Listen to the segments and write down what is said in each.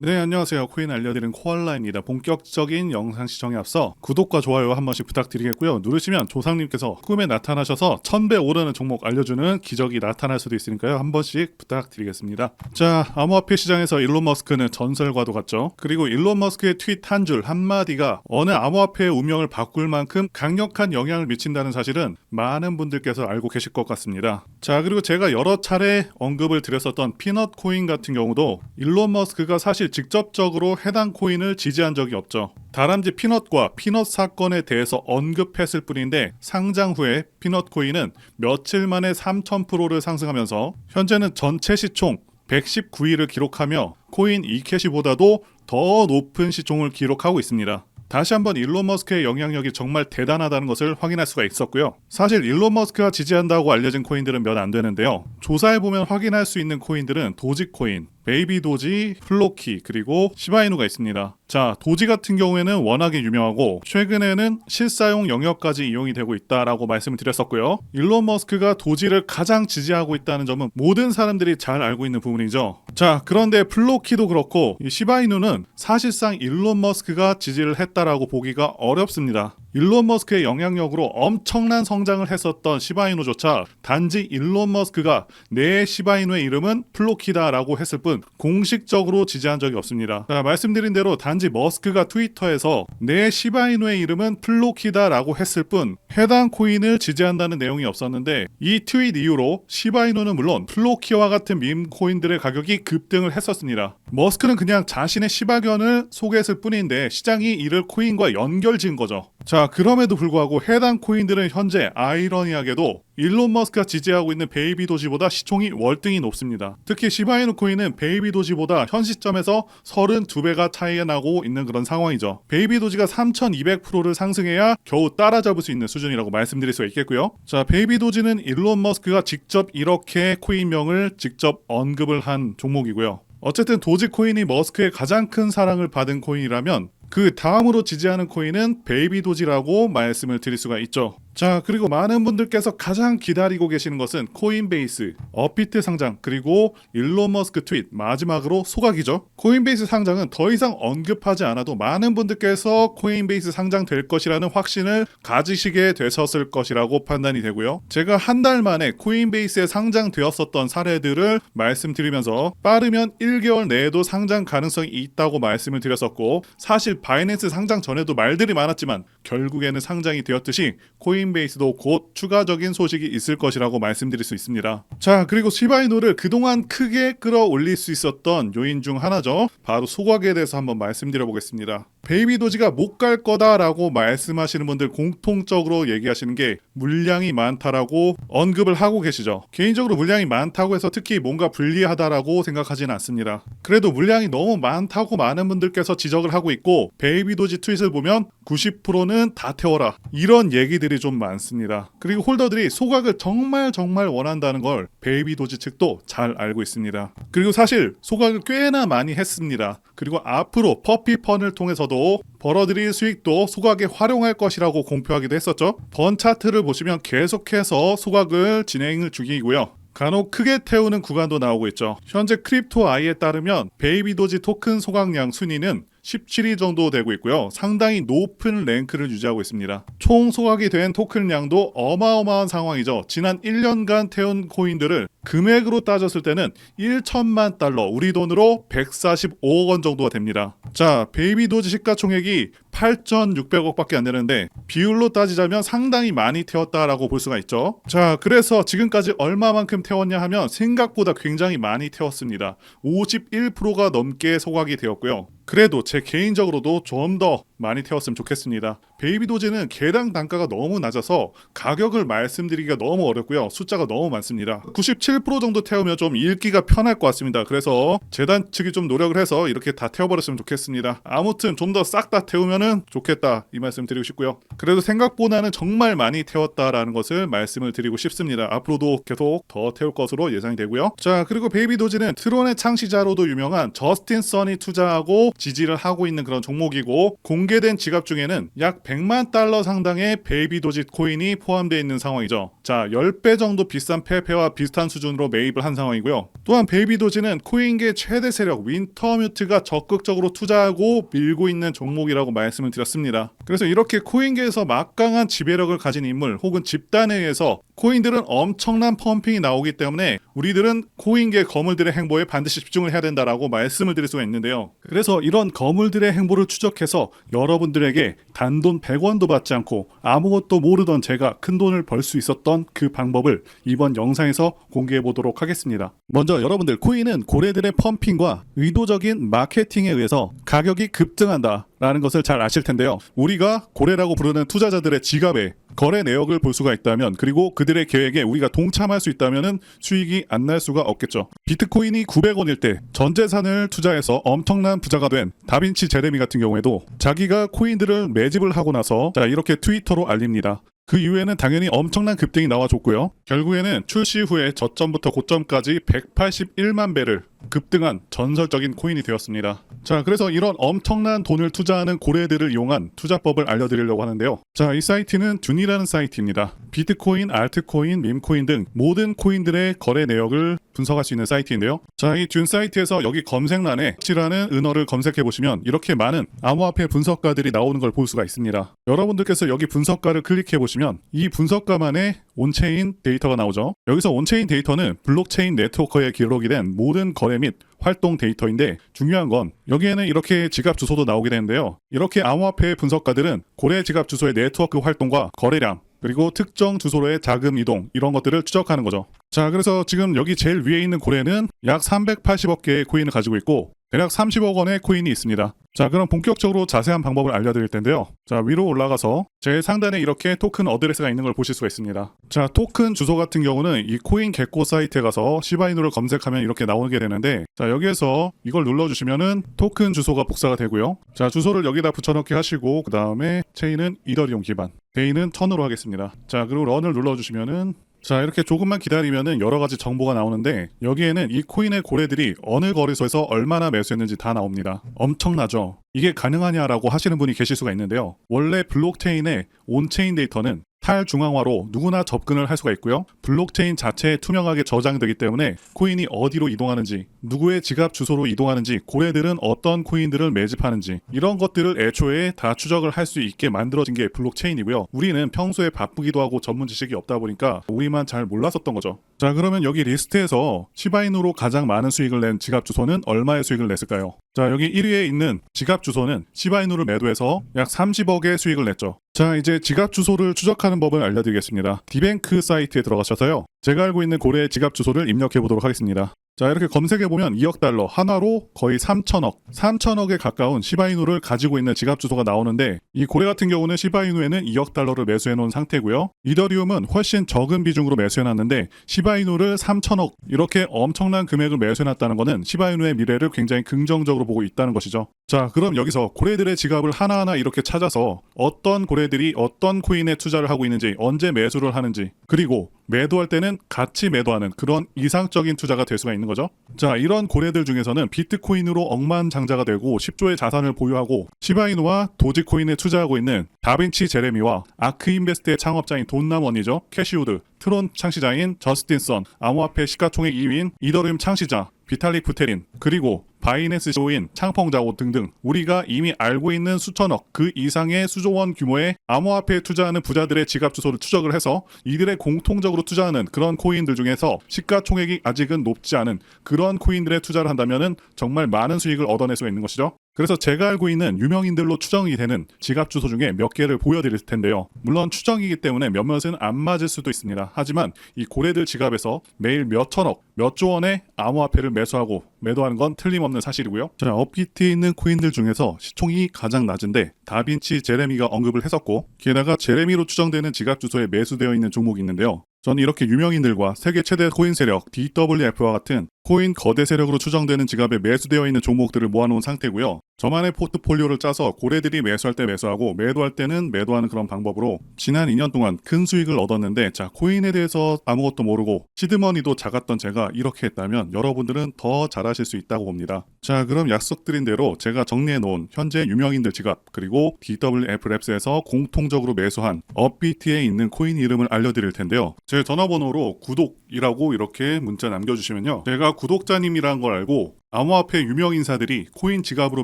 네, 안녕하세요. 코인 알려드리는 코알라입니다. 본격적인 영상 시청에 앞서 구독과 좋아요 한 번씩 부탁드리겠고요. 누르시면 조상님께서 꿈에 나타나셔서 1000배 오르는 종목 알려주는 기적이 나타날 수도 있으니까요. 한 번씩 부탁드리겠습니다. 자, 암호화폐 시장에서 일론 머스크는 전설과도 같죠. 그리고 일론 머스크의 트윗 한 줄 한마디가 어느 암호화폐의 운명을 바꿀 만큼 강력한 영향을 미친다는 사실은 많은 분들께서 알고 계실 것 같습니다. 자, 그리고 제가 여러 차례 언급을 드렸었던 피넛 코인 같은 경우도 일론 머스크가 사실 직접적으로 해당 코인을 지지한 적이 없죠. 다람쥐 피넛과 피넛 사건에 대해서 언급했을 뿐인데 상장 후에 피넛 코인은 며칠 만에 3000%를 상승하면서 현재는 전체 시총 119위를 기록하며 코인 이캐시보다도 더 높은 시총을 기록하고 있습니다. 다시 한번 일론 머스크의 영향력이 정말 대단하다는 것을 확인할 수가 있었고요. 사실 일론 머스크가 지지한다고 알려진 코인들은 몇 안 되는데요. 조사해보면 확인할 수 있는 코인들은 도지코인, 베이비 도지, 플로키, 그리고 시바이누가 있습니다. 자, 도지 같은 경우에는 워낙에 유명하고 최근에는 실사용 영역까지 이용이 되고 있다라고 말씀을 드렸었고요. 일론 머스크가 도지를 가장 지지하고 있다는 점은 모든 사람들이 잘 알고 있는 부분이죠. 자, 그런데 플로키도 그렇고 이 시바이누는 사실상 일론 머스크가 지지를 했다라고 보기가 어렵습니다. 일론 머스크의 영향력으로 엄청난 성장을 했었던 시바이누조차 단지 일론 머스크가 내 시바이누의 이름은 플로키다라고 했을 뿐 공식적으로 지지한 적이 없습니다. 자, 말씀드린 대로 단지 머스크가 트위터에서 내 시바이누의 이름은 플로키다라고 했을 뿐 해당 코인을 지지한다는 내용이 없었는데 이 트윗 이후로 시바이누는 물론 플로키와 같은 밈 코인들의 가격이 급등을 했었습니다. 머스크는 그냥 자신의 시바견을 소개했을 뿐인데 시장이 이를 코인과 연결지은 거죠. 자, 그럼에도 불구하고 해당 코인들은 현재 아이러니하게도 일론 머스크가 지지하고 있는 베이비 도지보다 시총이 월등히 높습니다. 특히 시바이누 코인은 베이비 도지보다 현 시점에서 32배가 차이가 나고 있는 그런 상황이죠. 베이비 도지가 3200%를 상승해야 겨우 따라잡을 수 있는 수준이라고 말씀드릴 수가 있겠고요. 자, 베이비 도지는 일론 머스크가 직접 이렇게 코인명을 직접 언급을 한 종목이고요. 어쨌든 도지코인이 머스크의 가장 큰 사랑을 받은 코인이라면 그 다음으로 지지하는 코인은 베이비 도지라고 말씀을 드릴 수가 있죠. 자, 그리고 많은 분들께서 가장 기다리고 계시는 것은 코인베이스, 업비트 상장, 그리고 일론 머스크 트윗, 마지막으로 소각이죠. 코인베이스 상장은 더 이상 언급하지 않아도 많은 분들께서 코인베이스 상장될 것이라는 확신을 가지시게 되셨을 것이라고 판단이 되고요. 제가 한 달 만에 코인베이스에 상장되었었던 사례들을 말씀드리면서 빠르면 1개월 내에도 상장 가능성이 있다고 말씀을 드렸었고, 사실 바이낸스 상장 전에도 말들이 많았지만 결국에는 상장이 되었듯이 코인베이스도 곧 추가적인 소식이 있을 것이라고 말씀드릴 수 있습니다. 자, 그리고 시바이누를 그동안 크게 끌어올릴 수 있었던 요인 중 하나죠. 바로 소각에 대해서 한번 말씀드려 보겠습니다. 베이비 도지가 못 갈 거다라고 말씀하시는 분들 공통적으로 얘기하시는 게 물량이 많다라고 언급을 하고 계시죠. 개인적으로 물량이 많다고 해서 특히 뭔가 불리하다라고 생각하지는 않습니다. 그래도 물량이 너무 많다고 많은 분들께서 지적을 하고 있고 베이비 도지 트윗을 보면 90%는 다 태워라 이런 얘기들이 좀 많습니다. 그리고 홀더들이 소각을 정말 원한다는 걸 베이비 도지 측도 잘 알고 있습니다. 그리고 사실 소각을 꽤나 많이 했습니다. 그리고 앞으로 퍼피펀을 통해서도 벌어들일 수익도 소각에 활용할 것이라고 공표하기도 했었죠. 번 차트를 보시면 계속해서 소각을 진행을 중이고요. 간혹 크게 태우는 구간도 나오고 있죠. 현재 크립토 아이에 따르면 베이비 도지 토큰 소각량 순위는 17위 정도 되고 있고요. 상당히 높은 랭크를 유지하고 있습니다. 총 소각이 된 토큰량도 어마어마한 상황이죠. 지난 1년간 태운 코인들을 금액으로 따졌을 때는 1천만 달러, 우리 돈으로 145억 원 정도가 됩니다. 자, 베이비 도지 시가총액이 8,600억밖에 안 되는데 비율로 따지자면 상당히 많이 태웠다라고 볼 수가 있죠. 자, 그래서 지금까지 얼마만큼 태웠냐 하면 생각보다 굉장히 많이 태웠습니다. 51%가 넘게 소각이 되었고요. 그래도 제 개인적으로도 좀 더 많이 태웠으면 좋겠습니다. 베이비 도지는 개당 단가가 너무 낮아서 가격을 말씀드리기가 너무 어렵고요. 숫자가 너무 많습니다. 97% 정도 태우면 좀 읽기가 편할 것 같습니다. 그래서 재단 측이 좀 노력을 해서 이렇게 다 태워버렸으면 좋겠습니다. 아무튼 좀 더 싹 다 태우면은 좋겠다 이 말씀 드리고 싶고요. 그래도 생각보다는 정말 많이 태웠다라는 것을 말씀을 드리고 싶습니다. 앞으로도 계속 더 태울 것으로 예상이 되고요. 자, 그리고 베이비 도지는 트론의 창시자로도 유명한 저스틴 선이 투자하고 지지를 하고 있는 그런 종목이고 공개 공개된 지갑 중에는 약 100만 달러 상당의 베이비 도지 코인이 포함되어 있는 상황이죠. 자, 10배 정도 비싼 페페와 비슷한 수준으로 매입을 한 상황이고요. 또한 베이비 도지는 코인계 최대 세력 윈터뮤트가 적극적으로 투자하고 밀고 있는 종목이라고 말씀을 드렸습니다. 그래서 이렇게 코인계에서 막강한 지배력을 가진 인물 혹은 집단에 의해서 코인들은 엄청난 펌핑이 나오기 때문에 우리들은 코인계 거물들의 행보에 반드시 집중을 해야 된다라고 말씀을 드릴 수가 있는데요. 그래서 이런 거물들의 행보를 추적해서 여러분들에게 단돈 100원도 받지 않고 아무것도 모르던 제가 큰 돈을 벌 수 있었던 그 방법을 이번 영상에서 공개해 보도록 하겠습니다. 먼저 여러분들, 코인은 고래들의 펌핑과 의도적인 마케팅에 의해서 가격이 급등한다 라는 것을 잘 아실 텐데요. 우리가 고래라고 부르는 투자자들의 지갑에 거래 내역을 볼 수가 있다면, 그리고 그들의 계획에 우리가 동참할 수 있다면 수익이 안 날 수가 없겠죠. 비트코인이 900원일 때 전 재산을 투자해서 엄청난 부자가 된 다빈치 제레미 같은 경우에도 자기가 코인들을 매집을 하고 나서 이렇게 트위터로 알립니다. 그 이후에는 당연히 엄청난 급등이 나와줬고요. 결국에는 출시 후에 저점부터 고점까지 181만 배를 급등한 전설적인 코인이 되었습니다. 자, 그래서 이런 엄청난 돈을 투자하는 고래들을 이용한 투자법을 알려드리려고 하는데요. 자, 이 사이트는 듄이라는 사이트입니다. 비트코인, 알트코인, 밈코인 등 모든 코인들의 거래 내역을 분석할 수 있는 사이트인데요. 자, 이 듄 사이트에서 여기 검색란에 X라는 은어를 검색해 보시면 이렇게 많은 암호화폐 분석가들이 나오는 걸 볼 수가 있습니다. 여러분들께서 여기 분석가를 클릭해 보시면 이 분석가만의 온체인 데이터가 나오죠. 여기서 온체인 데이터는 블록체인 네트워크에 기록이 된 모든 거래 및 활동 데이터인데, 중요한 건 여기에는 이렇게 지갑 주소도 나오게 되는데요. 이렇게 암호화폐 분석가들은 고래 지갑 주소의 네트워크 활동과 거래량, 그리고 특정 주소로의 자금 이동, 이런 것들을 추적하는 거죠. 자, 그래서 지금 여기 제일 위에 있는 고래는 약 380억 개의 코인을 가지고 있고 대략 30억 원의 코인이 있습니다. 자, 그럼 본격적으로 자세한 방법을 알려드릴 텐데요. 자, 위로 올라가서 제일 상단에 이렇게 토큰 어드레스가 있는 걸 보실 수가 있습니다. 자, 토큰 주소 같은 경우는 이 코인 개코 사이트에 가서 시바이누를 검색하면 이렇게 나오게 되는데, 자, 여기에서 이걸 눌러주시면은 토큰 주소가 복사가 되고요. 자, 주소를 여기다 붙여넣기 하시고, 그 다음에 체인은 이더리움 기반, 데이는 1000으로 하겠습니다. 자, 그리고 런을 눌러주시면은, 자, 이렇게 조금만 기다리면은 여러 가지 정보가 나오는데, 여기에는 이 코인의 고래들이 어느 거래소에서 얼마나 매수했는지 다 나옵니다. 엄청나죠? 이게 가능하냐라고 하시는 분이 계실 수가 있는데요. 원래 블록체인의 온체인 데이터는 탈중앙화로 누구나 접근을 할 수가 있고요. 블록체인 자체에 투명하게 저장되기 때문에 코인이 어디로 이동하는지, 누구의 지갑 주소로 이동하는지, 고래들은 어떤 코인들을 매집하는지, 이런 것들을 애초에 다 추적을 할 수 있게 만들어진 게 블록체인이고요. 우리는 평소에 바쁘기도 하고 전문 지식이 없다 보니까 우리만 잘 몰랐었던 거죠. 자, 그러면 여기 리스트에서 시바이누로 가장 많은 수익을 낸 지갑 주소는 얼마의 수익을 냈을까요? 자, 여기 1위에 있는 지갑 주소는 시바이누를 매도해서 약 30억의 수익을 냈죠. 자, 이제 지갑 주소를 추적하는 법을 알려드리겠습니다. 디뱅크 사이트에 들어가셔서요, 제가 알고 있는 고래의 지갑 주소를 입력해 보도록 하겠습니다. 자, 이렇게 검색해보면 2억 달러, 하나로 거의 3천억에 가까운 시바이누를 가지고 있는 지갑 주소가 나오는데, 이 고래 같은 경우는 시바이누에는 2억 달러를 매수해 놓은 상태고요. 이더리움은 훨씬 적은 비중으로 매수해 놨는데 시바이누를 3천억, 이렇게 엄청난 금액을 매수해 놨다는 것은 시바이누의 미래를 굉장히 긍정적으로 보고 있다는 것이죠. 자, 그럼 여기서 고래들의 지갑을 하나하나 이렇게 찾아서 어떤 고래들이 어떤 코인에 투자를 하고 있는지, 언제 매수를 하는지, 그리고 매도할 때는 같이 매도하는 그런 이상적인 투자가 될 수가 있는 거죠. 자, 이런 고래들 중에서는 비트코인으로 억만장자가 되고 10조의 자산을 보유하고 시바이누와 도지코인에 투자하고 있는 다빈치 제레미와 아크인베스트의 창업자인 돈남원이죠. 캐시우드, 트론 창시자인 저스틴 선, 암호화폐 시가총액 2위인 이더리움 창시자 비탈릭 부테린, 그리고 바이낸스 CEO인 창펑자오 등등 우리가 이미 알고 있는 수천억, 그 이상의 수조원 규모의 암호화폐에 투자하는 부자들의 지갑 주소를 추적을 해서 이들의 공통적으로 투자하는 그런 코인들 중에서 시가총액이 아직은 높지 않은 그런 코인들에 투자를 한다면은 정말 많은 수익을 얻어낼 수가 있는 것이죠. 그래서 제가 알고 있는 유명인들로 추정이 되는 지갑 주소 중에 몇 개를 보여드릴 텐데요. 물론 추정이기 때문에 몇몇은 안 맞을 수도 있습니다. 하지만 이 고래들 지갑에서 매일 몇 천억, 몇 조 원의 암호화폐를 매수하고 매도하는 건 틀림없는 사실이고요. 자, 업비트에 있는 코인들 중에서 시총이 가장 낮은데 다빈치 제레미가 언급을 했었고, 게다가 제레미로 추정되는 지갑 주소에 매수되어 있는 종목이 있는데요. 저는 이렇게 유명인들과 세계 최대 코인 세력 DWF와 같은 코인 거대 세력으로 추정되는 지갑에 매수되어 있는 종목들을 모아놓은 상태고요. 저만의 포트폴리오를 짜서 고래들이 매수할 때 매수하고 매도할 때는 매도하는 그런 방법으로 지난 2년 동안 큰 수익을 얻었는데, 자, 코인에 대해서 아무것도 모르고 시드머니도 작았던 제가 이렇게 했다면 여러분들은 더 잘하실 수 있다고 봅니다. 자, 그럼 약속드린 대로 제가 정리해 놓은 현재 유명인들 지갑 그리고 DWF랩스에서 공통적으로 매수한 업비트에 있는 코인 이름을 알려드릴 텐데요. 제 전화번호로 구독이라고 이렇게 문자 남겨주시면요, 제가 구독자님이라는 걸 알고 암호화폐 유명 인사들이 코인 지갑으로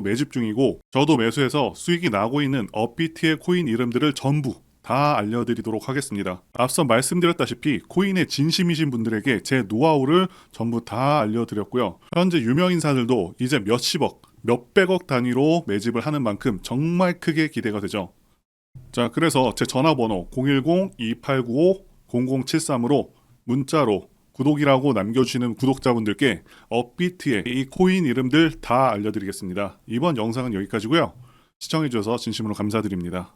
매집 중이고 저도 매수해서 수익이 나고 있는 업비트의 코인 이름들을 전부 다 알려드리도록 하겠습니다. 앞서 말씀드렸다시피 코인에 진심이신 분들에게 제 노하우를 전부 다 알려드렸고요. 현재 유명 인사들도 이제 몇십억, 몇백억 단위로 매집을 하는 만큼 정말 크게 기대가 되죠. 자, 그래서 제 전화번호 010-2895-0073으로 문자로 구독이라고 남겨주시는 구독자분들께 업비트의 이 코인 이름들 다 알려드리겠습니다. 이번 영상은 여기까지고요. 시청해주셔서 진심으로 감사드립니다.